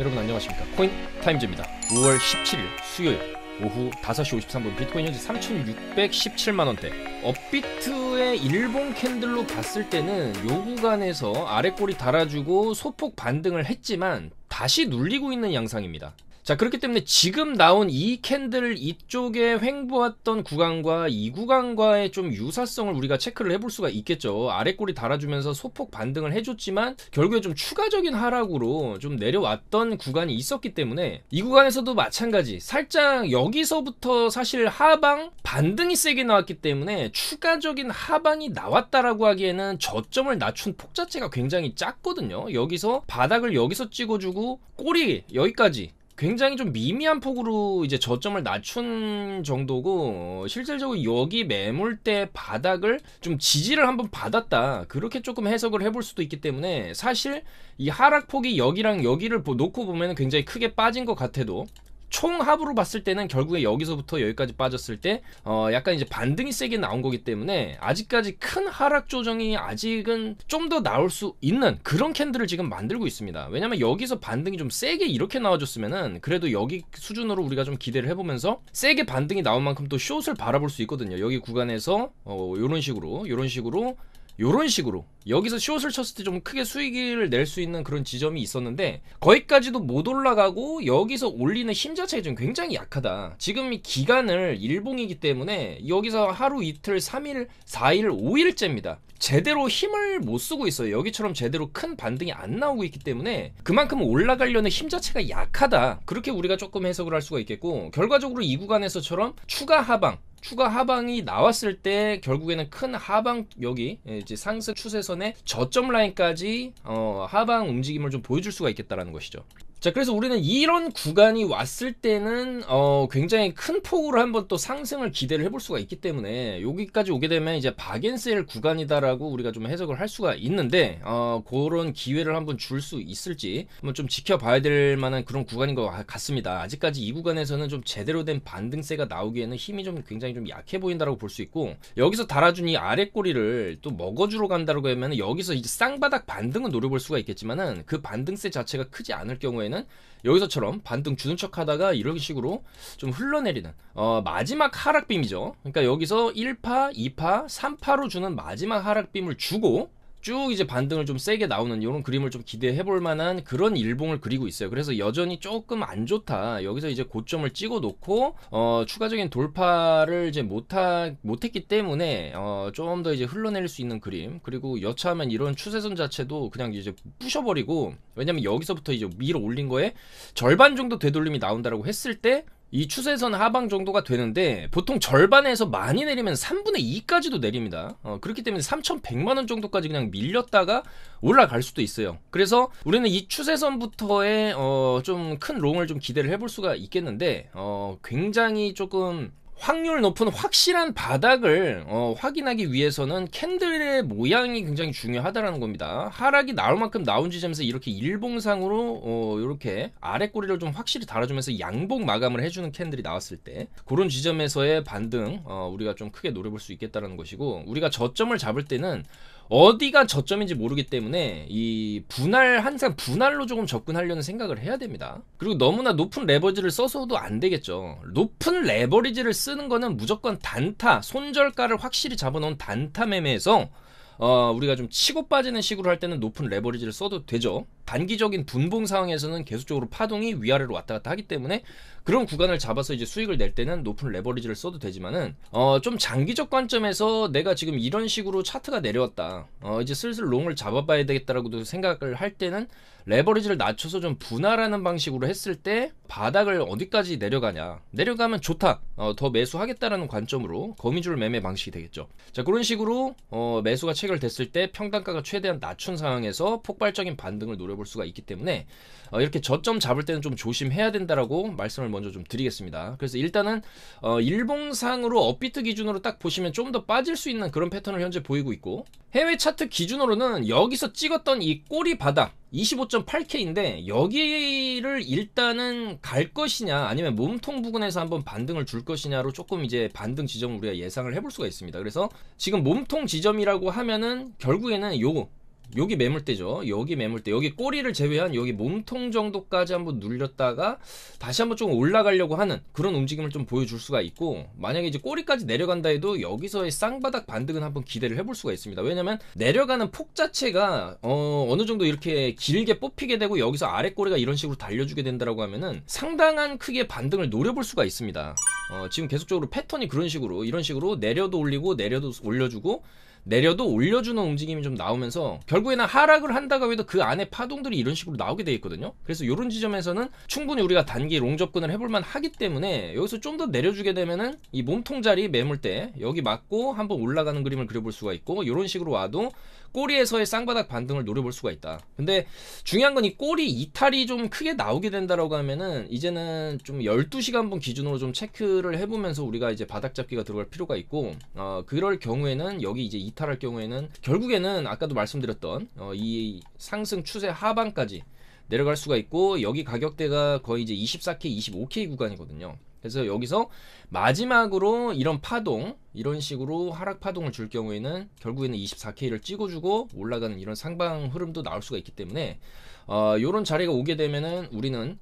여러분 안녕하십니까. 코인 타임즈입니다. 5월 17일 수요일 오후 5시 53분 비트코인 현재 3,617만원대. 업비트의 일봉 캔들로 봤을 때는 요 구간에서 아래꼬리 달아주고 소폭 반등을 했지만 다시 눌리고 있는 양상입니다. 자, 그렇기 때문에 지금 나온 이 캔들 이쪽에 횡보했던 구간과 이 구간과의 좀 유사성을 우리가 체크를 해볼 수가 있겠죠. 아래꼬리 달아주면서 소폭 반등을 해줬지만 결국에 좀 추가적인 하락으로 좀 내려왔던 구간이 있었기 때문에 이 구간에서도 마찬가지 살짝 여기서부터 사실 하방 반등이 세게 나왔기 때문에 추가적인 하방이 나왔다라고 하기에는 저점을 낮춘 폭 자체가 굉장히 작거든요. 여기서 바닥을 여기서 찍어주고 꼬리 여기까지 굉장히 좀 미미한 폭으로 이제 저점을 낮춘 정도고, 실질적으로 여기 매물대 바닥을 좀 지지를 한번 받았다, 그렇게 조금 해석을 해볼 수도 있기 때문에 사실 이 하락폭이 여기랑 여기를 놓고 보면 굉장히 크게 빠진 것 같아도 총 합으로 봤을 때는 결국에 여기서부터 여기까지 빠졌을 때 약간 이제 반등이 세게 나온 거기 때문에 아직까지 큰 하락 조정이 아직은 좀 더 나올 수 있는 그런 캔들을 지금 만들고 있습니다. 왜냐면 여기서 반등이 좀 세게 이렇게 나와줬으면은 그래도 여기 수준으로 우리가 좀 기대를 해보면서 세게 반등이 나온 만큼 또 숏을 바라볼 수 있거든요. 여기 구간에서 요런 식으로 여기서 숏을 쳤을 때 좀 크게 수익을 낼 수 있는 그런 지점이 있었는데 거기까지도 못 올라가고 여기서 올리는 힘 자체가 좀 굉장히 약하다. 지금 이 기간을 일봉이기 때문에 여기서 하루 이틀 3일 4일 5일째입니다 제대로 힘을 못 쓰고 있어요. 여기처럼 제대로 큰 반등이 안 나오고 있기 때문에 그만큼 올라가려는 힘 자체가 약하다, 그렇게 우리가 조금 해석을 할 수가 있겠고, 결과적으로 이 구간에서처럼 추가 하방이 나왔을 때 결국에는 큰 하방, 여기 이제 상승 추세선의 저점 라인까지 하방 움직임을 좀 보여줄 수가 있겠다라는 것이죠. 자, 그래서 우리는 이런 구간이 왔을 때는 굉장히 큰 폭으로 한번 또 상승을 기대를 해볼 수가 있기 때문에 여기까지 오게 되면 이제 박앤셀 구간이다라고 우리가 좀 해석을 할 수가 있는데, 그런 기회를 한번 줄 수 있을지 한번 좀 지켜봐야 될 만한 그런 구간인 것 같습니다. 아직까지 이 구간에서는 좀 제대로 된 반등세가 나오기에는 힘이 좀 굉장히 좀 약해 보인다라고 볼 수 있고, 여기서 달아준 이 아래 꼬리를 또 먹어주러 간다라고 하면 여기서 이제 쌍바닥 반등은 노려볼 수가 있겠지만은 그 반등세 자체가 크지 않을 경우에는 여기서처럼 반등 주는 척 하다가 이런 식으로 좀 흘러내리는 마지막 하락빔이죠. 그러니까 여기서 1파, 2파, 3파로 주는 마지막 하락빔을 주고 쭉 이제 반등을 좀 세게 나오는 이런 그림을 좀 기대해 볼 만한 그런 일봉을 그리고 있어요. 그래서 여전히 조금 안 좋다. 여기서 이제 고점을 찍어 놓고 추가적인 돌파를 이제 못했기 때문에 좀 더 이제 흘러낼 수 있는 그림, 그리고 여차하면 이런 추세선 자체도 그냥 이제 부셔버리고, 왜냐면 여기서부터 이제 밀어 올린 거에 절반 정도 되돌림이 나온다라고 했을 때 이 추세선 하방 정도가 되는데, 보통 절반에서 많이 내리면 3분의 2까지도 내립니다. 그렇기 때문에 3,100만원 정도까지 그냥 밀렸다가 올라갈 수도 있어요. 그래서 우리는 이 추세선부터의 좀 큰 롱을 좀 기대를 해볼 수가 있겠는데, 굉장히 조금 확률 높은 확실한 바닥을 확인하기 위해서는 캔들의 모양이 굉장히 중요하다라는 겁니다. 하락이 나올 만큼 나온 지점에서 이렇게 일봉상으로 이렇게 아래 꼬리를 좀 확실히 달아주면서 양봉 마감을 해주는 캔들이 나왔을 때 그런 지점에서의 반등 우리가 좀 크게 노려볼 수 있겠다라는 것이고, 우리가 저점을 잡을 때는 어디가 저점인지 모르기 때문에 이 항상 분할로 조금 접근하려는 생각을 해야 됩니다. 그리고 너무나 높은 레버리지를 써서도 안 되겠죠. 높은 레버리지를 쓰는 거는 무조건 단타, 손절가를 확실히 잡아놓은 단타 매매에서 우리가 좀 치고 빠지는 식으로 할 때는 높은 레버리지를 써도 되죠. 단기적인 분봉 상황에서는 계속적으로 파동이 위아래로 왔다 갔다 하기 때문에 그런 구간을 잡아서 이제 수익을 낼 때는 높은 레버리지를 써도 되지만은 좀 장기적 관점에서 내가 지금 이런 식으로 차트가 내려왔다, 이제 슬슬 롱을 잡아봐야 되겠다라고도 생각을 할 때는 레버리지를 낮춰서 좀 분할하는 방식으로 했을 때 바닥을 어디까지 내려가면 좋다, 더 매수하겠다라는 관점으로 거미줄 매매 방식이 되겠죠. 자, 그런 식으로 매수가 체결됐을 때 평단가가 최대한 낮춘 상황에서 폭발적인 반등을 노려볼 수가 있기 때문에 이렇게 저점 잡을 때는 좀 조심해야 된다라고 말씀을 먼저 좀 드리겠습니다. 그래서 일단은 일봉상으로 업비트 기준으로 딱 보시면 좀 더 빠질 수 있는 그런 패턴을 현재 보이고 있고, 해외 차트 기준으로는 여기서 찍었던 이 꼬리 바닥 25.8K인데 여기를 일단은 갈 것이냐 아니면 몸통 부근에서 한번 반등을 줄 것이냐로 조금 이제 반등 지점을 우리가 예상을 해볼 수가 있습니다. 그래서 지금 몸통 지점이라고 하면은 결국에는 여기 매물대죠. 여기 매물대, 여기 꼬리를 제외한 여기 몸통 정도까지 한번 눌렸다가 다시 한번 좀 올라가려고 하는 그런 움직임을 좀 보여줄 수가 있고, 만약에 이제 꼬리까지 내려간다 해도 여기서의 쌍바닥 반등은 한번 기대를 해볼 수가 있습니다. 왜냐면 내려가는 폭 자체가 어느 정도 이렇게 길게 뽑히게 되고 여기서 아래 꼬리가 이런 식으로 달려주게 된다라고 하면은 상당한 크기의 반등을 노려볼 수가 있습니다. 지금 계속적으로 패턴이 그런 식으로, 이런 식으로 내려도 올리고 내려도 올려주고 내려도 올려주는 움직임이 좀 나오면서 결국에는 하락을 한다고 해도 그 안에 파동들이 이런 식으로 나오게 되어 있거든요. 그래서 이런 지점에서는 충분히 우리가 단기 롱 접근을 해볼만 하기 때문에 여기서 좀 더 내려주게 되면은 이 몸통 자리 매물대 여기 맞고 한번 올라가는 그림을 그려볼 수가 있고, 이런 식으로 와도 꼬리에서의 쌍바닥 반등을 노려볼 수가 있다. 근데 중요한 건 이 꼬리 이탈이 좀 크게 나오게 된다라고 하면은 이제는 좀 12시간분 기준으로 좀 체크를 해보면서 우리가 이제 바닥 잡기가 들어갈 필요가 있고, 그럴 경우에는 여기 이제 이탈할 경우에는 결국에는 아까도 말씀드렸던 이 상승 추세 하반까지 내려갈 수가 있고, 여기 가격대가 거의 이제 24K, 25K 구간이거든요. 그래서 여기서 마지막으로 이런 파동, 이런 식으로 하락 파동을 줄 경우에는 결국에는 24K를 찍어주고 올라가는 이런 상방 흐름도 나올 수가 있기 때문에 요런 자리가 오게 되면은 우리는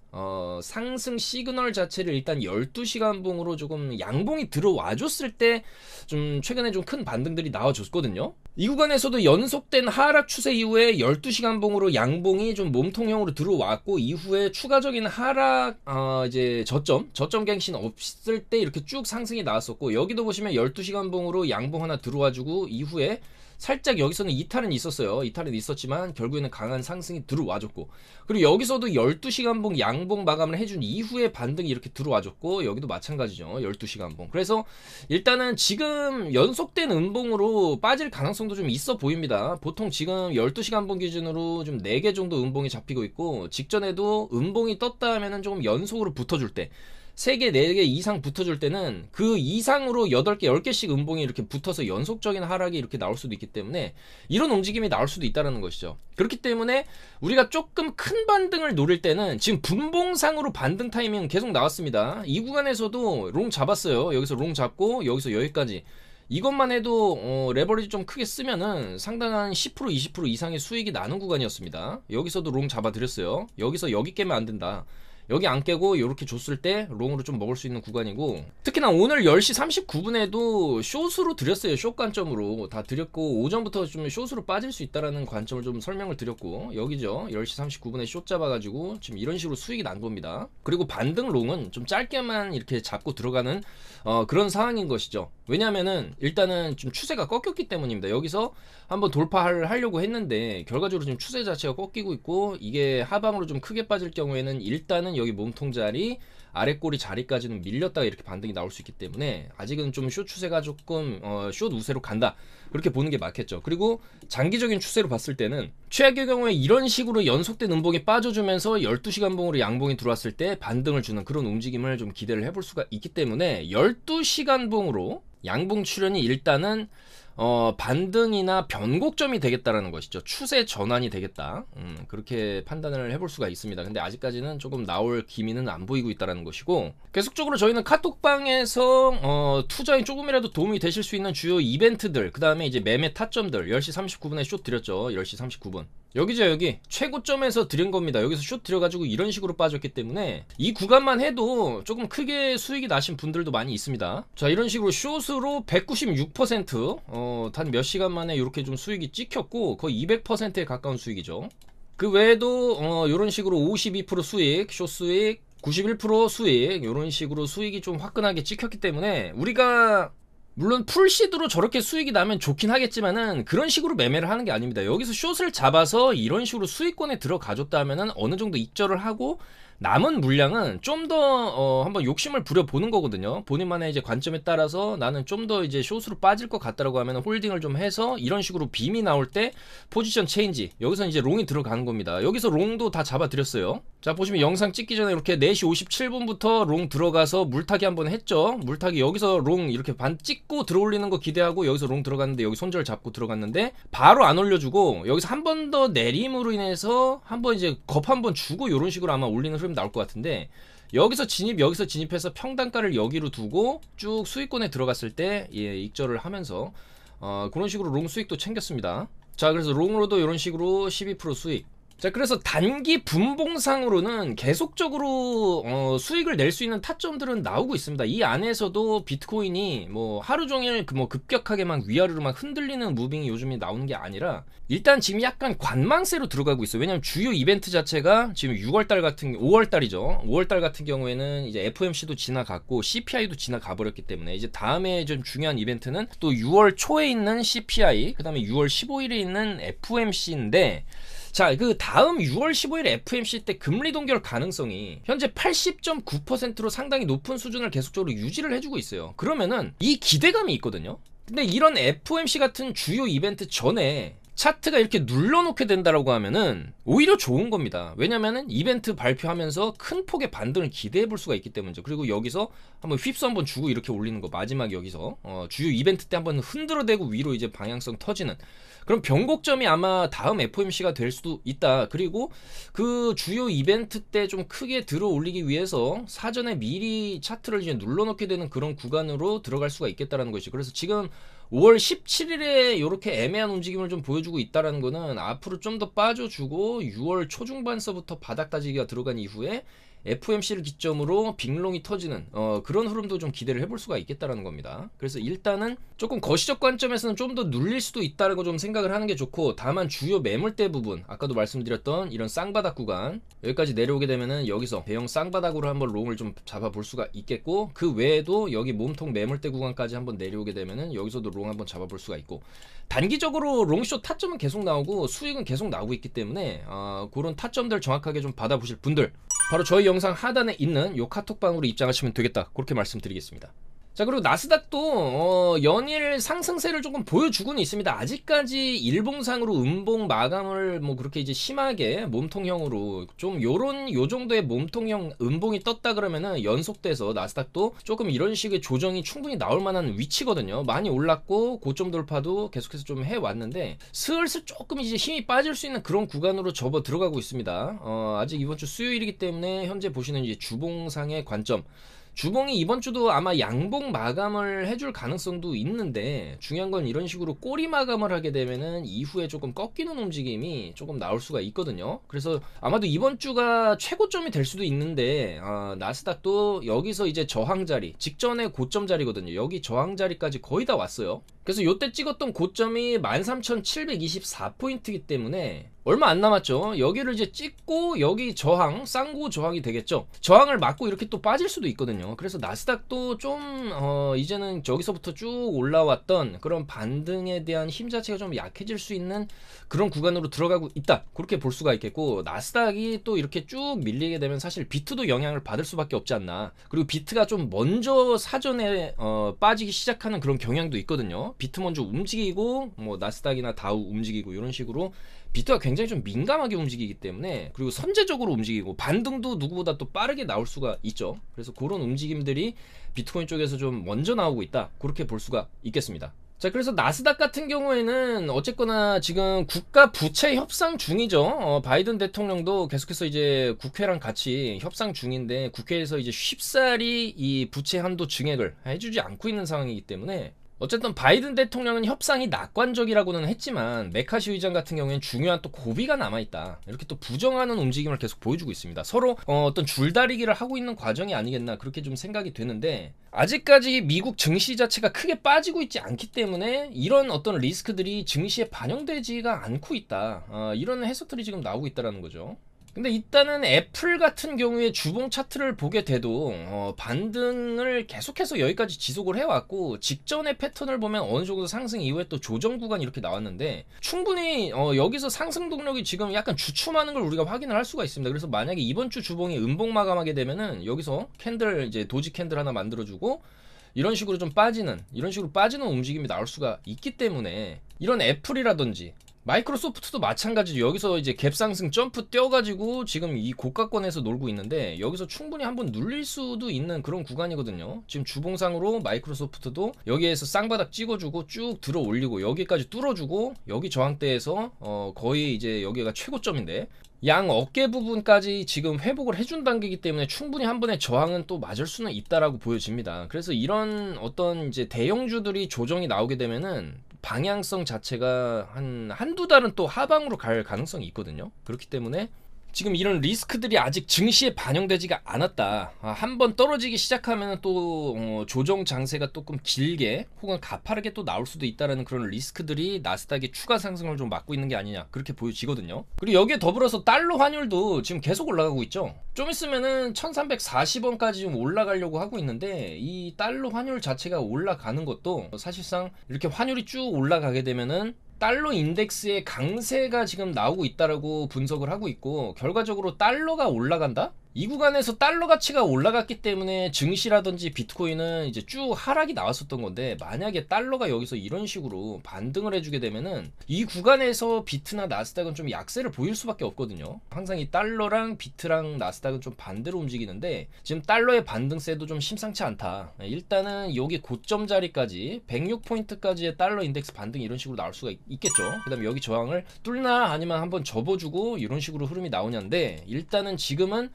상승 시그널 자체를 일단 12시간 봉으로 조금 양봉이 들어와 줬을 때 좀 최근에 좀 큰 반등들이 나와줬거든요. 이 구간에서도 연속된 하락 추세 이후에 12시간 봉으로 양봉이 좀 몸통형으로 들어왔고, 이후에 추가적인 하락 이제 저점 갱신 없을 때 이렇게 쭉 상승이 나왔었고, 여기도 보시면 12시간 봉으로 양봉 하나 들어와주고 이후에 살짝 여기서는 이탈은 있었어요. 이탈은 있었지만 결국에는 강한 상승이 들어와줬고, 그리고 여기서도 12시간 봉 양봉 마감을 해준 이후에 반등이 이렇게 들어와줬고, 여기도 마찬가지죠. 12시간 봉. 그래서 일단은 지금 연속된 음봉으로 빠질 가능성도 좀 있어 보입니다. 보통 지금 12시간 봉 기준으로 좀 4개 정도 음봉이 잡히고 있고, 직전에도 음봉이 떴다 하면은 조금 연속으로 붙어줄 때 3개, 4개 이상 붙어줄 때는 그 이상으로 8개, 10개씩 음봉이 이렇게 붙어서 연속적인 하락이 이렇게 나올 수도 있기 때문에 이런 움직임이 나올 수도 있다는 것이죠. 그렇기 때문에 우리가 조금 큰 반등을 노릴 때는 지금 분봉상으로 반등 타이밍은 계속 나왔습니다. 이 구간에서도 롱 잡았어요. 여기서 롱 잡고 여기서 여기까지. 이것만 해도 레버리지 좀 크게 쓰면은 상당한 10% 20% 이상의 수익이 나는 구간이었습니다. 여기서도 롱 잡아드렸어요. 여기서 여기 깨면 안 된다. 여기 안 깨고 이렇게 줬을 때 롱으로 좀 먹을 수 있는 구간이고, 특히나 오늘 10시 39분에도 숏으로 드렸어요. 숏 관점으로 다 드렸고, 오전부터 좀 숏으로 빠질 수 있다라는 관점을 좀 설명을 드렸고, 여기죠. 10시 39분에 숏 잡아가지고 지금 이런 식으로 수익이 난 겁니다. 그리고 반등 롱은 좀 짧게만 이렇게 잡고 들어가는 그런 상황인 것이죠. 왜냐면은 일단은 좀 추세가 꺾였기 때문입니다. 여기서 한번 돌파를 하려고 했는데 결과적으로 지금 추세 자체가 꺾이고 있고, 이게 하방으로 좀 크게 빠질 경우에는 일단은 여기 몸통 자리 아래 꼬리 자리까지는 밀렸다가 이렇게 반등이 나올 수 있기 때문에 아직은 좀 숏 추세가 조금 숏 우세로 간다, 그렇게 보는 게 맞겠죠. 그리고 장기적인 추세로 봤을 때는 최악의 경우에 이런 식으로 연속된 음봉이 빠져주면서 12시간 봉으로 양봉이 들어왔을 때 반등을 주는 그런 움직임을 좀 기대를 해볼 수가 있기 때문에 12시간 봉으로 양봉 출현이 일단은 반등이나 변곡점이 되겠다라는 것이죠. 추세 전환이 되겠다. 그렇게 판단을 해볼 수가 있습니다. 근데 아직까지는 조금 나올 기미는 안 보이고 있다라는 것이고, 계속적으로 저희는 카톡방에서 투자에 조금이라도 도움이 되실 수 있는 주요 이벤트들, 그 다음에 이제 매매 타점들 10시 39분에 숏 드렸죠. 10시 39분. 여기죠. 여기 최고점에서 드린 겁니다. 여기서 숏 들여가지고 이런 식으로 빠졌기 때문에 이 구간만 해도 조금 크게 수익이 나신 분들도 많이 있습니다. 자, 이런 식으로 숏으로 196% 단 몇 시간 만에 이렇게 좀 수익이 찍혔고 거의 200%에 가까운 수익이죠. 그 외에도 이런 식으로 52% 수익, 숏 수익, 91% 수익, 이런 식으로 수익이 좀 화끈하게 찍혔기 때문에 우리가 물론 풀시드로 저렇게 수익이 나면 좋긴 하겠지만은 그런 식으로 매매를 하는 게 아닙니다. 여기서 숏을 잡아서 이런 식으로 수익권에 들어가줬다 하면은 어느 정도 익절을 하고 남은 물량은 좀 더 한번 욕심을 부려보는 거거든요. 본인만의 이제 관점에 따라서 나는 좀 더 이제 숏으로 빠질 것 같다라고 하면 홀딩을 좀 해서 이런 식으로 빔이 나올 때 포지션 체인지, 여기서 이제 롱이 들어가는 겁니다. 여기서 롱도 다 잡아드렸어요. 자, 보시면 영상 찍기 전에 이렇게 4시 57분부터 롱 들어가서 물타기 한번 했죠. 물타기 여기서 롱 이렇게 반 찍고 들어올리는 거 기대하고 여기서 롱 들어갔는데 여기 손절 잡고 들어갔는데 바로 안 올려주고 여기서 한 번 더 내림으로 인해서 한번 이제 겁 한번 주고 이런 식으로 아마 올리는 흐름 나올 것 같은데, 여기서 진입해서 평단가를 여기로 두고 쭉 수익권에 들어갔을 때 익절을 하면서 그런 식으로 롱 수익도 챙겼습니다. 자, 그래서 롱으로도 이런 식으로 12% 수익. 자, 그래서 단기 분봉상으로는 계속적으로 수익을 낼 수 있는 타점들은 나오고 있습니다. 이 안에서도 비트코인이 뭐 하루 종일 뭐 급격하게 막 위아래로 막 흔들리는 무빙이 요즘에 나오는 게 아니라 일단 지금 약간 관망세로 들어가고 있어요. 왜냐면 주요 이벤트 자체가 지금 5월달이죠. 5월달 같은 경우에는 이제 FOMC도 지나갔고 CPI도 지나가 버렸기 때문에 이제 다음에 좀 중요한 이벤트는 또 6월 초에 있는 CPI, 그 다음에 6월 15일에 있는 FOMC인데, 자, 그 다음 6월 15일 FOMC 때 금리 동결 가능성이 현재 80.9%로 상당히 높은 수준을 계속적으로 유지를 해주고 있어요. 그러면은 이 기대감이 있거든요. 근데 이런 FOMC 같은 주요 이벤트 전에 차트가 이렇게 눌러놓게 된다라고 하면은 오히려 좋은 겁니다. 왜냐면은 이벤트 발표하면서 큰 폭의 반등을 기대해 볼 수가 있기 때문이죠. 그리고 여기서 한번 휩수 한번 주고 이렇게 올리는 거, 마지막 여기서 주요 이벤트 때 한번 흔들어대고 위로 이제 방향성 터지는 그럼 변곡점이 아마 다음 FOMC가 될 수도 있다. 그리고 그 주요 이벤트 때 좀 크게 들어 올리기 위해서 사전에 미리 차트를 이제 눌러놓게 되는 그런 구간으로 들어갈 수가 있겠다라는 것이죠. 그래서 지금 5월 17일에 이렇게 애매한 움직임을 좀 보여주고 있다라는 거는 앞으로 좀 더 빠져주고 6월 초중반서부터 바닥 따지기가 들어간 이후에 FOMC를 기점으로 빅롱이 터지는 그런 흐름도 좀 기대를 해볼 수가 있겠다라는 겁니다. 그래서 일단은 조금 거시적 관점에서는 좀 더 눌릴 수도 있다는 거 좀 생각을 하는 게 좋고, 다만 주요 매물대 부분, 아까도 말씀드렸던 이런 쌍바닥 구간 여기까지 내려오게 되면은 여기서 대형 쌍바닥으로 한번 롱을 좀 잡아볼 수가 있겠고, 그 외에도 여기 몸통 매물대 구간까지 한번 내려오게 되면은 여기서도 롱 한번 잡아볼 수가 있고, 단기적으로 롱숏 타점은 계속 나오고 수익은 계속 나오고 있기 때문에 그런 타점들 정확하게 좀 받아보실 분들 바로 저희 영상 하단에 있는 요 카톡방으로 입장하시면 되겠다, 그렇게 말씀드리겠습니다. 자, 그리고 나스닥도 연일 상승세를 조금 보여주고는 있습니다. 아직까지 일봉상으로 음봉 마감을 뭐 그렇게 이제 심하게 몸통형으로 좀 요 정도의 몸통형 음봉이 떴다 그러면은 연속돼서 나스닥도 조금 이런 식의 조정이 충분히 나올 만한 위치거든요. 많이 올랐고 고점 돌파도 계속해서 좀 해왔는데 슬슬 조금 이제 힘이 빠질 수 있는 그런 구간으로 접어 들어가고 있습니다. 아직 이번 주 수요일이기 때문에 현재 보시는 이제 주봉상의 관점, 주봉이 이번 주도 아마 양봉 마감을 해줄 가능성도 있는데, 중요한 건 이런 식으로 꼬리 마감을 하게 되면은 이후에 조금 꺾이는 움직임이 조금 나올 수가 있거든요. 그래서 아마도 이번 주가 최고점이 될 수도 있는데 나스닥도 여기서 이제 저항 자리, 직전의 고점 자리거든요. 여기 저항 자리까지 거의 다 왔어요. 그래서 요때 찍었던 고점이 13,724포인트이기 때문에 얼마 안 남았죠. 여기를 이제 찍고 여기 저항, 쌍고 저항이 되겠죠. 저항을 맞고 이렇게 또 빠질 수도 있거든요. 그래서 나스닥도 좀 이제는 저기서부터 쭉 올라왔던 그런 반등에 대한 힘 자체가 좀 약해질 수 있는 그런 구간으로 들어가고 있다, 그렇게 볼 수가 있겠고, 나스닥이 또 이렇게 쭉 밀리게 되면 사실 비트도 영향을 받을 수밖에 없지 않나. 그리고 비트가 좀 먼저 사전에 빠지기 시작하는 그런 경향도 있거든요. 비트 먼저 움직이고 뭐 나스닥이나 다우 움직이고 이런 식으로 비트가 굉장히 좀 민감하게 움직이기 때문에, 그리고 선제적으로 움직이고 반등도 누구보다 또 빠르게 나올 수가 있죠. 그래서 그런 움직임들이 비트코인 쪽에서 좀 먼저 나오고 있다, 그렇게 볼 수가 있겠습니다. 자, 그래서 나스닥 같은 경우에는 어쨌거나 지금 국가 부채 협상 중이죠. 바이든 대통령도 계속해서 이제 국회랑 같이 협상 중인데, 국회에서 이제 쉽사리 이 부채 한도 증액을 해주지 않고 있는 상황이기 때문에, 어쨌든 바이든 대통령은 협상이 낙관적이라고는 했지만 메카시 의장 같은 경우에는 중요한 또 고비가 남아있다, 이렇게 또 부정하는 움직임을 계속 보여주고 있습니다. 서로 어떤 줄다리기를 하고 있는 과정이 아니겠나, 그렇게 좀 생각이 되는데, 아직까지 미국 증시 자체가 크게 빠지고 있지 않기 때문에 이런 어떤 리스크들이 증시에 반영되지가 않고 있다, 이런 해석들이 지금 나오고 있다는 거죠. 근데 일단은 애플 같은 경우에 주봉 차트를 보게 돼도 반등을 계속해서 여기까지 지속을 해왔고, 직전의 패턴을 보면 어느 정도 상승 이후에 또 조정 구간이 이렇게 나왔는데, 충분히 여기서 상승 동력이 지금 약간 주춤하는 걸 우리가 확인을 할 수가 있습니다. 그래서 만약에 이번 주 주봉이 음봉 마감하게 되면은 여기서 캔들, 이제 도지 캔들 하나 만들어주고 이런 식으로 좀 빠지는, 이런 식으로 빠지는 움직임이 나올 수가 있기 때문에, 이런 애플이라든지 마이크로소프트도 마찬가지죠. 여기서 이제 갭상승 점프 뛰어가지고 지금 이 고가권에서 놀고 있는데, 여기서 충분히 한번 눌릴 수도 있는 그런 구간이거든요. 지금 주봉상으로 마이크로소프트도 여기에서 쌍바닥 찍어주고 쭉 들어 올리고 여기까지 뚫어주고, 여기 저항대에서 거의 이제 여기가 최고점인데 양 어깨 부분까지 지금 회복을 해준 단계이기 때문에 충분히 한 번의 저항은 또 맞을 수는 있다라고 보여집니다. 그래서 이런 어떤 이제 대형주들이 조정이 나오게 되면은 방향성 자체가 한두 달은 또 하방으로 갈 가능성이 있거든요. 그렇기 때문에 지금 이런 리스크들이 아직 증시에 반영되지가 않았다. 한번 떨어지기 시작하면 또 조정 장세가 조금 길게 혹은 가파르게 또 나올 수도 있다라는 그런 리스크들이 나스닥의 추가 상승을 좀 막고 있는 게 아니냐, 그렇게 보여지거든요. 그리고 여기에 더불어서 달러 환율도 지금 계속 올라가고 있죠. 좀 있으면은 1340원까지 좀 올라가려고 하고 있는데, 이 달러 환율 자체가 올라가는 것도 사실상 이렇게 환율이 쭉 올라가게 되면은 달러 인덱스의 강세가 지금 나오고 있다라고 분석을 하고 있고, 결과적으로 달러가 올라간다? 이 구간에서 달러 가치가 올라갔기 때문에 증시라든지 비트코인은 이제 쭉 하락이 나왔었던 건데, 만약에 달러가 여기서 이런 식으로 반등을 해주게 되면은 이 구간에서 비트나 나스닥은 좀 약세를 보일 수밖에 없거든요. 항상 이 달러랑 비트랑 나스닥은 좀 반대로 움직이는데, 지금 달러의 반등세도 좀 심상치 않다. 일단은 여기 고점 자리까지 106포인트까지의 달러 인덱스 반등 이런 식으로 나올 수가 있겠죠. 그 다음에 여기 저항을 뚫나 아니면 한번 접어주고 이런 식으로 흐름이 나오냐인데, 일단은 지금은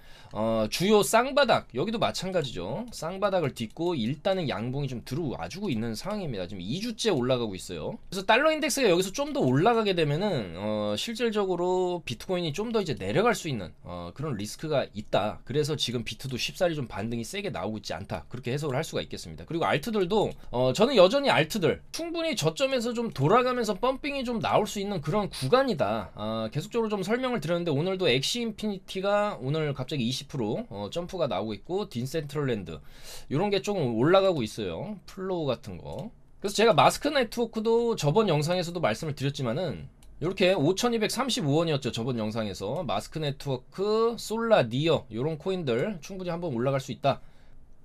주요 쌍바닥, 여기도 마찬가지죠. 쌍바닥을 딛고 일단은 양봉이 좀 들어와주고 있는 상황입니다. 지금 2주째 올라가고 있어요. 그래서 달러 인덱스가 여기서 좀 더 올라가게 되면은 실질적으로 비트코인이 좀 더 이제 내려갈 수 있는 그런 리스크가 있다. 그래서 지금 비트도 쉽사리 좀 반등이 세게 나오고 있지 않다, 그렇게 해석을 할 수가 있겠습니다. 그리고 알트들도 저는 여전히 알트들 충분히 저점에서 좀 돌아가면서 펌핑이 좀 나올 수 있는 그런 구간이다. 계속적으로 좀 설명을 드렸는데, 오늘도 엑시 인피니티가 오늘 갑자기 20% 점프가 나오고 있고, 딘센트럴랜드 이런 게 조금 올라가고 있어요. 플로우 같은 거. 그래서 제가 마스크 네트워크도 저번 영상에서도 말씀을 드렸지만은, 이렇게 5235원이었죠 저번 영상에서. 마스크 네트워크, 솔라, 니어 이런 코인들 충분히 한번 올라갈 수 있다.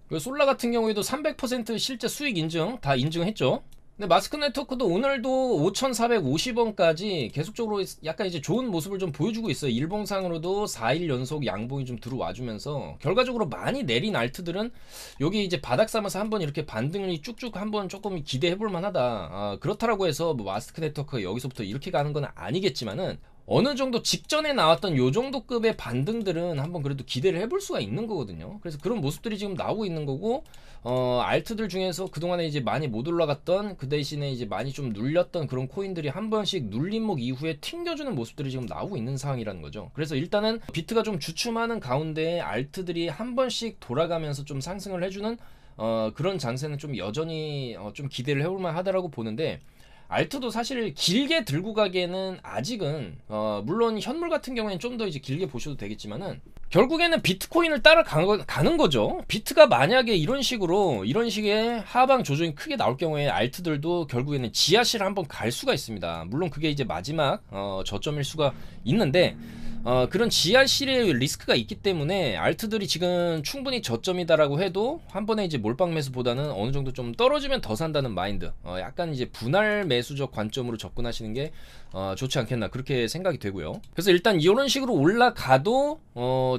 그리고 솔라 같은 경우에도 300% 실제 수익 인증 다 인증했죠. 근데 마스크 네트워크도 오늘도 5,450원까지 계속적으로 약간 이제 좋은 모습을 좀 보여주고 있어요. 일봉상으로도 4일 연속 양봉이 좀 들어와주면서, 결과적으로 많이 내린 알트들은 여기 이제 바닥 삼아서 한번 이렇게 반등이 쭉쭉 한번 조금 기대해볼 만하다. 그렇다라고 해서 뭐 마스크 네트워크가 여기서부터 이렇게 가는 건 아니겠지만은, 어느 정도 직전에 나왔던 요 정도 급의 반등들은 한번 그래도 기대를 해볼 수가 있는 거거든요. 그래서 그런 모습들이 지금 나오고 있는 거고, 알트들 중에서 그동안에 이제 많이 못 올라갔던, 그 대신에 이제 많이 좀 눌렸던 그런 코인들이 한 번씩 눌림목 이후에 튕겨주는 모습들이 지금 나오고 있는 상황이라는 거죠. 그래서 일단은 비트가 좀 주춤하는 가운데 알트들이 한 번씩 돌아가면서 좀 상승을 해주는 그런 장세는 좀 여전히 좀 기대를 해볼 만하다라고 보는데, 알트도 사실 길게 들고 가기에는 아직은 물론 현물 같은 경우에는 좀 더 이제 길게 보셔도 되겠지만은, 결국에는 비트코인을 따라가는 거죠. 비트가 만약에 이런 식의 하방 조정이 크게 나올 경우에 알트들도 결국에는 지하실을 한번 갈 수가 있습니다. 물론 그게 이제 마지막 저점일 수가 있는데, 그런 지하실의 리스크가 있기 때문에 알트들이 지금 충분히 저점이다라고 해도 한 번에 이제 몰빵 매수보다는 어느 정도 좀 떨어지면 더 산다는 마인드, 약간 이제 분할 매수적 관점으로 접근하시는 게 좋지 않겠나, 그렇게 생각이 되고요. 그래서 일단 이런 식으로 올라가도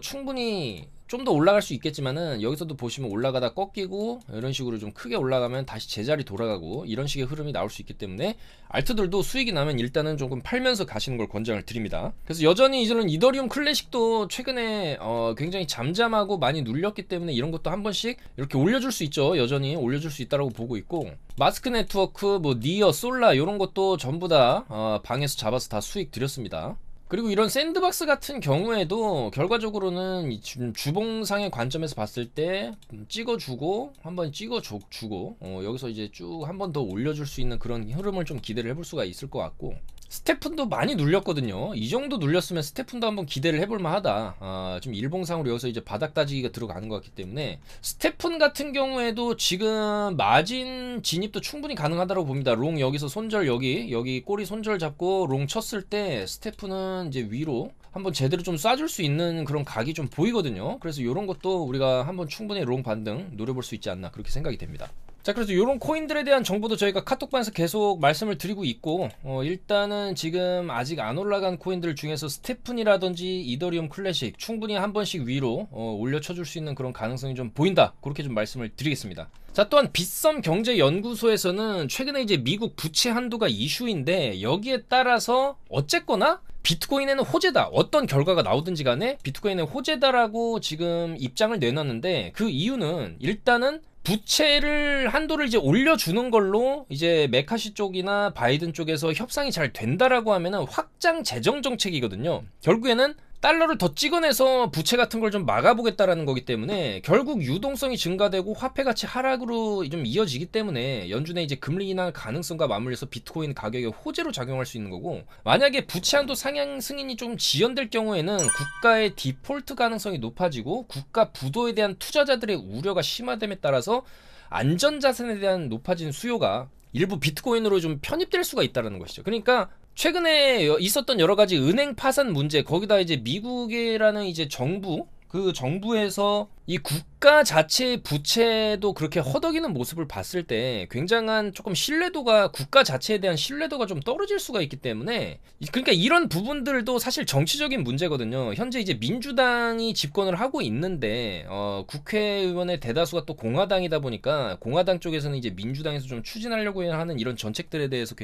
충분히 좀 더 올라갈 수 있겠지만은, 여기서도 보시면 올라가다 꺾이고 이런 식으로 좀 크게 올라가면 다시 제자리 돌아가고 이런 식의 흐름이 나올 수 있기 때문에, 알트들도 수익이 나면 일단은 조금 팔면서 가시는 걸 권장을 드립니다. 그래서 여전히 이제는 이더리움 클래식도 최근에 굉장히 잠잠하고 많이 눌렸기 때문에 이런 것도 한 번씩 이렇게 올려줄 수 있죠. 여전히 올려줄 수 있다라고 보고 있고, 마스크 네트워크, 뭐 니어, 솔라 이런 것도 전부 다 방에서 잡아서 다 수익 드렸습니다. 그리고 이런 샌드박스 같은 경우에도 결과적으로는 주봉상의 관점에서 봤을 때 찍어주고 한번 찍어주고 여기서 이제 쭉 한 번 더 올려줄 수 있는 그런 흐름을 좀 기대를 해볼 수가 있을 것 같고, 스테픈도 많이 눌렸거든요. 이 정도 눌렸으면 스테픈도 한번 기대를 해볼 만하다. 좀 일봉상으로 여기서 이제 바닥 따지기가 들어가는 것 같기 때문에, 스테픈 같은 경우에도 지금 마진 진입도 충분히 가능하다고 봅니다. 롱 여기서 손절, 여기 꼬리 손절 잡고 롱 쳤을 때 스테픈은 이제 위로 한번 제대로 좀 쏴줄 수 있는 그런 각이 좀 보이거든요. 그래서 이런 것도 우리가 한번 충분히 롱 반등 노려볼 수 있지 않나, 그렇게 생각이 됩니다. 자, 그래서 이런 코인들에 대한 정보도 저희가 카톡방에서 계속 말씀을 드리고 있고, 일단은 지금 아직 안 올라간 코인들 중에서 스테픈이라든지 이더리움 클래식 충분히 한 번씩 위로 올려쳐줄 수 있는 그런 가능성이 좀 보인다, 그렇게 좀 말씀을 드리겠습니다. 자, 또한 빗썸 경제연구소에서는 최근에 이제 미국 부채 한도가 이슈인데, 여기에 따라서 어쨌거나 비트코인에는 호재다, 어떤 결과가 나오든지 간에 비트코인은 호재다라고 지금 입장을 내놨는데, 그 이유는 일단은 부채를 한도를 이제 올려주는 걸로 이제 메카시 쪽이나 바이든 쪽에서 협상이 잘 된다라고 하면은 확장 재정 정책이거든요. 결국에는 달러를 더 찍어내서 부채 같은 걸 좀 막아보겠다라는 거기 때문에 결국 유동성이 증가되고 화폐 가치 하락으로 좀 이어지기 때문에 연준의 이제 금리 인하 가능성과 맞물려서 비트코인 가격에 호재로 작용할 수 있는 거고, 만약에 부채 한도 상향 승인이 좀 지연될 경우에는 국가의 디폴트 가능성이 높아지고 국가 부도에 대한 투자자들의 우려가 심화됨에 따라서 안전자산에 대한 높아진 수요가 일부 비트코인으로 좀 편입될 수가 있다는 것이죠. 그러니까 최근에 있었던 여러 가지 은행 파산 문제, 거기다 이제 미국이라는 이제 정부, 그 정부에서 이 국가 자체의 부채도 그렇게 허덕이는 모습을 봤을 때 굉장한 조금 신뢰도가, 국가 자체에 대한 신뢰도가 좀 떨어질 수가 있기 때문에, 그러니까 이런 부분들도 사실 정치적인 문제거든요. 현재 이제 민주당이 집권을 하고 있는데 국회의원의 대다수가 또 공화당이다 보니까 공화당 쪽에서는 이제 민주당에서 좀 추진하려고 하는 이런 정책들에 대해서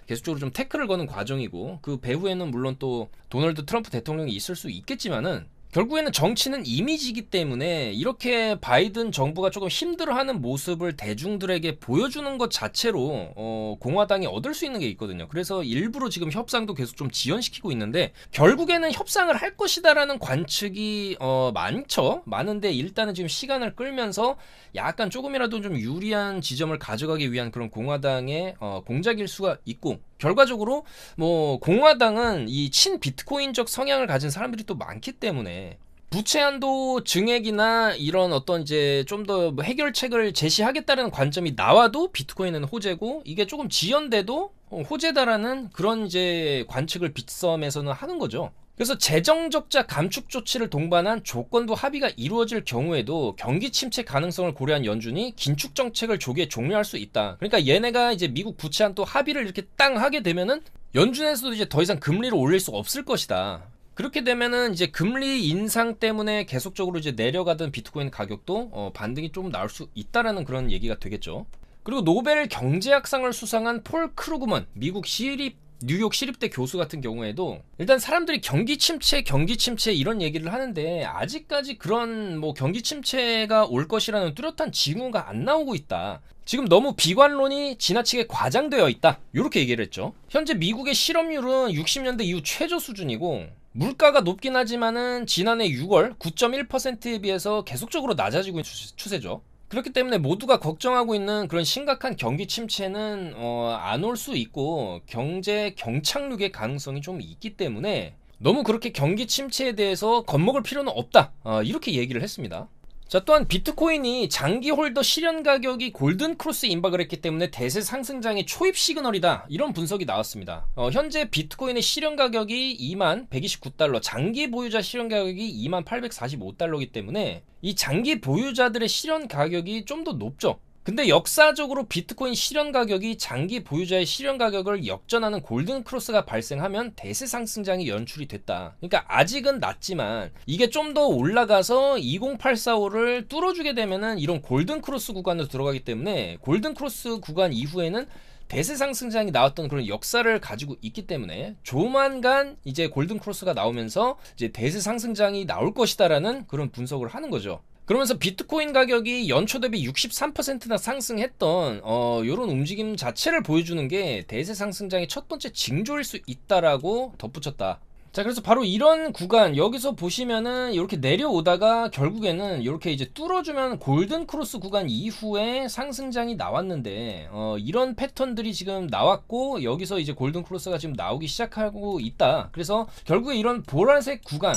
계속적으로 좀 태클을 거는 과정이고, 그 배후에는 물론 또 도널드 트럼프 대통령이 있을 수 있겠지만은 결국에는 정치는 이미지이기 때문에 이렇게 바이든 정부가 조금 힘들어하는 모습을 대중들에게 보여주는 것 자체로 공화당이 얻을 수 있는 게 있거든요. 그래서 일부러 지금 협상도 계속 좀 지연시키고 있는데, 결국에는 협상을 할 것이다라는 관측이 많은데 일단은 지금 시간을 끌면서 약간 조금이라도 좀 유리한 지점을 가져가기 위한 그런 공화당의 공작일 수가 있고, 결과적으로 뭐 공화당은 이 친 비트코인적 성향을 가진 사람들이 또 많기 때문에 부채 한도 증액이나 이런 어떤 이제 좀 더 해결책을 제시하겠다는 관점이 나와도 비트코인은 호재고, 이게 조금 지연돼도 호재다라는 그런 이제 관측을 빗썸에서는 하는 거죠. 그래서 재정 적자 감축 조치를 동반한 조건부 합의가 이루어질 경우에도 경기 침체 가능성을 고려한 연준이 긴축 정책을 조기에 종료할 수 있다. 그러니까 얘네가 이제 미국 부채 한도 합의를 이렇게 땅 하게 되면은 연준에서도 이제 더 이상 금리를 올릴 수 없을 것이다. 그렇게 되면은 이제 금리 인상 때문에 계속적으로 이제 내려가던 비트코인 가격도 반등이 좀 나올 수 있다라는 그런 얘기가 되겠죠. 그리고 노벨 경제학상을 수상한 폴 크루그먼 미국 뉴욕 시립대 교수 같은 경우에도 일단 사람들이 경기 침체 이런 얘기를 하는데 아직까지 그런 뭐 경기 침체가 올 것이라는 뚜렷한 징후가 안 나오고 있다. 지금 너무 비관론이 지나치게 과장되어 있다. 이렇게 얘기를 했죠. 현재 미국의 실업률은 60년대 이후 최저 수준이고, 물가가 높긴 하지만은 지난해 6월 9.1%에 비해서 계속적으로 낮아지고 있는 추세죠. 그렇기 때문에 모두가 걱정하고 있는 그런 심각한 경기 침체는 안 올 수 있고 경제 경착륙의 가능성이 좀 있기 때문에 너무 그렇게 경기 침체에 대해서 겁먹을 필요는 없다. 이렇게 얘기를 했습니다. 자, 또한 비트코인이 장기 홀더 실현 가격이 골든 크로스 임박을 했기 때문에 대세 상승장의 초입 시그널이다. 이런 분석이 나왔습니다. 현재 비트코인의 실현 가격이 21,129달러, 장기 보유자 실현 가격이 28,845달러이기 때문에 이 장기 보유자들의 실현 가격이 좀 더 높죠. 근데 역사적으로 비트코인 실현 가격이 장기 보유자의 실현 가격을 역전하는 골든 크로스가 발생하면 대세 상승장이 연출이 됐다. 그러니까 아직은 낮지만 이게 좀 더 올라가서 20845를 뚫어주게 되면은 이런 골든 크로스 구간으로 들어가기 때문에 골든 크로스 구간 이후에는 대세 상승장이 나왔던 그런 역사를 가지고 있기 때문에 조만간 이제 골든 크로스가 나오면서 이제 대세 상승장이 나올 것이다라는 그런 분석을 하는 거죠. 그러면서 비트코인 가격이 연초 대비 63%나 상승했던 이런 움직임 자체를 보여주는 게 대세 상승장의 첫 번째 징조일 수 있다라고 덧붙였다. 자, 그래서 바로 이런 구간 여기서 보시면은 이렇게 내려오다가 결국에는 이렇게 이제 뚫어주면 골든 크로스 구간 이후에 상승장이 나왔는데 이런 패턴들이 지금 나왔고 여기서 이제 골든 크로스가 지금 나오기 시작하고 있다. 그래서 결국에 이런 보라색 구간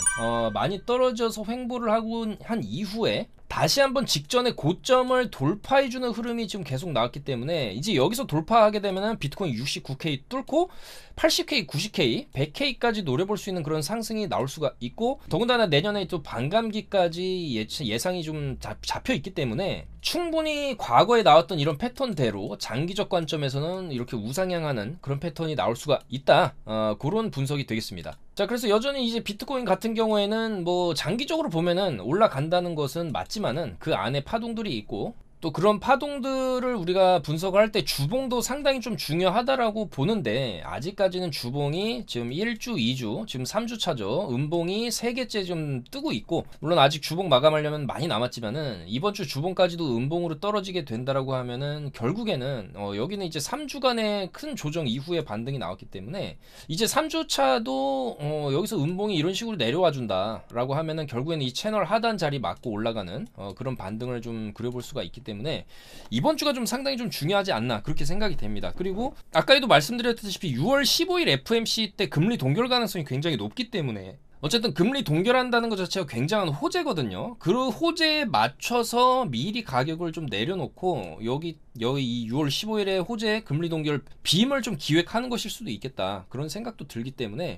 많이 떨어져서 횡보를 하고 한 이후에 다시 한번 직전의 고점을 돌파해주는 흐름이 지금 계속 나왔기 때문에 이제 여기서 돌파하게 되면은 비트코인 69K 뚫고 80K, 90K, 100K까지 노려볼 수 있는 그런 상승이 나올 수가 있고, 더군다나 내년에 또 반감기까지 예상이 좀 잡혀 있기 때문에 충분히 과거에 나왔던 이런 패턴대로 장기적 관점에서는 이렇게 우상향하는 그런 패턴이 나올 수가 있다. 그런 분석이 되겠습니다. 자, 그래서 여전히 이제 비트코인 같은 경우에는 뭐 장기적으로 보면은 올라간다는 것은 맞지만은 그 안에 파동들이 있고 또 그런 파동들을 우리가 분석을 할 때 주봉도 상당히 좀 중요하다라고 보는데, 아직까지는 주봉이 지금 1주, 2주, 지금 3주 차죠. 음봉이 3개째 좀 뜨고 있고, 물론 아직 주봉 마감하려면 많이 남았지만은 이번 주 주봉까지도 음봉으로 떨어지게 된다라고 하면은 결국에는 여기는 이제 3주간의 큰 조정 이후에 반등이 나왔기 때문에 이제 3주 차도 여기서 음봉이 이런 식으로 내려와 준다라고 하면은 결국에는 이 채널 하단 자리 맞고 올라가는 그런 반등을 좀 그려볼 수가 있기 때문에 이번 주가 좀 상당히 좀 중요하지 않나 그렇게 생각이 됩니다. 그리고 아까도 말씀드렸다시피 6월 15일 FMC 때 금리 동결 가능성이 굉장히 높기 때문에 어쨌든 금리 동결한다는 것 자체가 굉장한 호재거든요. 그 호재에 맞춰서 미리 가격을 좀 내려놓고 여기 이 6월 15일에 호재 금리 동결 빔을 좀 기획하는 것일 수도 있겠다, 그런 생각도 들기 때문에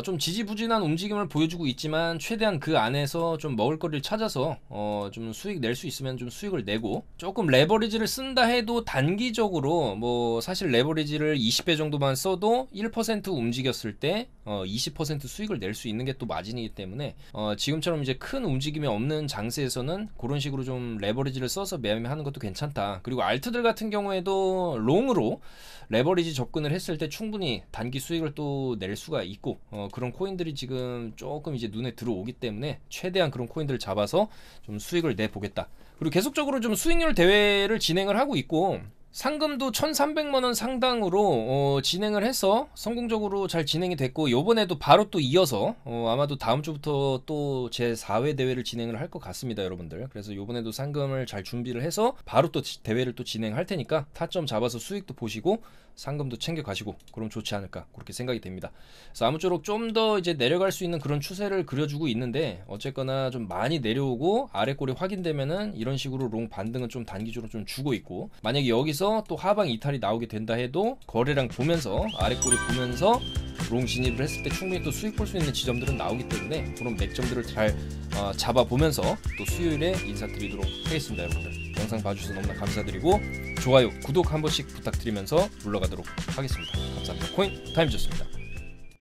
좀 지지부진한 움직임을 보여주고 있지만 최대한 그 안에서 좀 먹을거리를 찾아서 좀 수익 낼 수 있으면 좀 수익을 내고, 조금 레버리지를 쓴다 해도 단기적으로 뭐 사실 레버리지를 20배 정도만 써도 1% 움직였을 때 20% 수익을 낼 수 있는 게 또 마진이기 때문에 지금처럼 이제 큰 움직임이 없는 장세에서는 그런 식으로 좀 레버리지를 써서 매매하는 것도 괜찮다. 그리고 알트들 같은 경우에도 롱으로 레버리지 접근을 했을 때 충분히 단기 수익을 또 낼 수가 있고, 그런 코인들이 지금 조금 이제 눈에 들어오기 때문에 최대한 그런 코인들을 잡아서 좀 수익을 내보겠다. 그리고 계속적으로 좀 수익률 대회를 진행을 하고 있고, 상금도 1,300만원 상당으로 진행을 해서 성공적으로 잘 진행이 됐고, 요번에도 바로 또 이어서 아마도 다음 주부터 또 제 4회 대회를 진행을 할 것 같습니다, 여러분들. 그래서 요번에도 상금을 잘 준비를 해서 바로 또 대회를 또 진행할 테니까 타점 잡아서 수익도 보시고 상금도 챙겨 가시고 그럼 좋지 않을까 그렇게 생각이 됩니다. 그래서 아무쪼록 좀 더 이제 내려갈 수 있는 그런 추세를 그려주고 있는데, 어쨌거나 좀 많이 내려오고 아래 꼴이 확인되면은 이런 식으로 롱 반등은 좀 단기적으로 좀 주고 있고, 만약에 여기서 또 하방 이탈이 나오게 된다 해도 거래량 보면서 아래 꼴이 보면서 롱 진입을 했을 때 충분히 또 수익 볼 수 있는 지점들은 나오기 때문에 그런 맥점들을 잘 잡아보면서 또 수요일에 인사드리도록 하겠습니다. 여러분들 영상 봐주셔서 너무나 감사드리고 좋아요, 구독 한 번씩 부탁드리면서 물러가도록 하겠습니다. 감사합니다. 코인 타임즈였습니다.